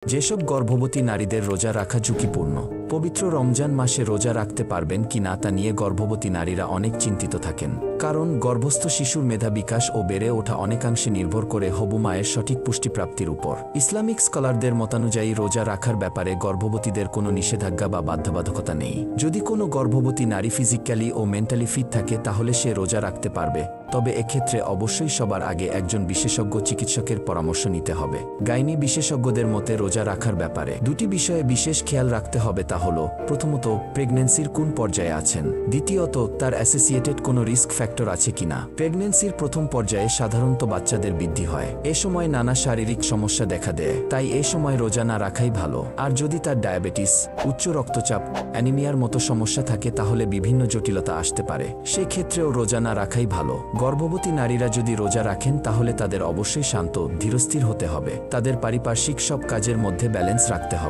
যেসব গর্ভবতী নারীদের রোজা রাখা ঝুঁকিপূর্ণ। পবিত্র রমজান মাসে রোজা রাখতে পারবেন কি না তা নিয়ে গর্ভবতী নারীরা অনেক চিন্তিত থাকেন। কারণ গর্ভস্থ শিশুর মেধা বিকাশ ও বেড়ে ওঠা অনেকাংশে নির্ভর করে হবু মায়ের সঠিক পুষ্টিপ্রাপ্তির উপর। ইসলামিক স্কলারদের মতানুযায়ী রোজা রাখার ব্যাপারে গর্ভবতীদের কোনো নিষেধাজ্ঞা বা বাধ্যবাধকতা নেই। যদি কোনো গর্ভবতী নারী ফিজিক্যালি ও মেন্টালি ফিট থাকে তাহলে সে রোজা রাখতে পারবে, তবে এক্ষেত্রে অবশ্যই সবার আগে একজন বিশেষজ্ঞ চিকিৎসকের পরামর্শ নিতে হবে। গাইনি বিশেষজ্ঞদের মতে রোজা রাখার ব্যাপারে দুটি বিষয়ে বিশেষ খেয়াল রাখতে হবে, তা হলো প্রথমত প্রেগন্যান্সির কোন পর্যায়ে আছেন, দ্বিতীয়ত তার অ্যাসোসিয়েটেড কোনো রিস্ক ফ্যাক্টর আছে কিনা। প্রেগন্যান্সির প্রথম পর্যায়ে সাধারণত বাচ্চাদের বৃদ্ধি হয়। এ সময় নানা শারীরিক সমস্যা দেখা দেয়, তাই এ সময় রোজা না রাখাই ভালো। আর যদি তার ডায়াবেটিস, উচ্চ রক্তচাপ, অ্যানিমিয়ার মতো সমস্যা থাকে তাহলে বিভিন্ন জটিলতা আসতে পারে, সেক্ষেত্রেও রোজা না রাখাই ভালো। গর্ভবতী নারীরা যদি রোজা রাখেন তাহলে তাদের অবশ্যই শান্ত, ধীরস্থির হতে হবে। তাদের পারিপার্শ্বিক সব কাজের মধ্যে ব্যালেন্স রাখতে হবে।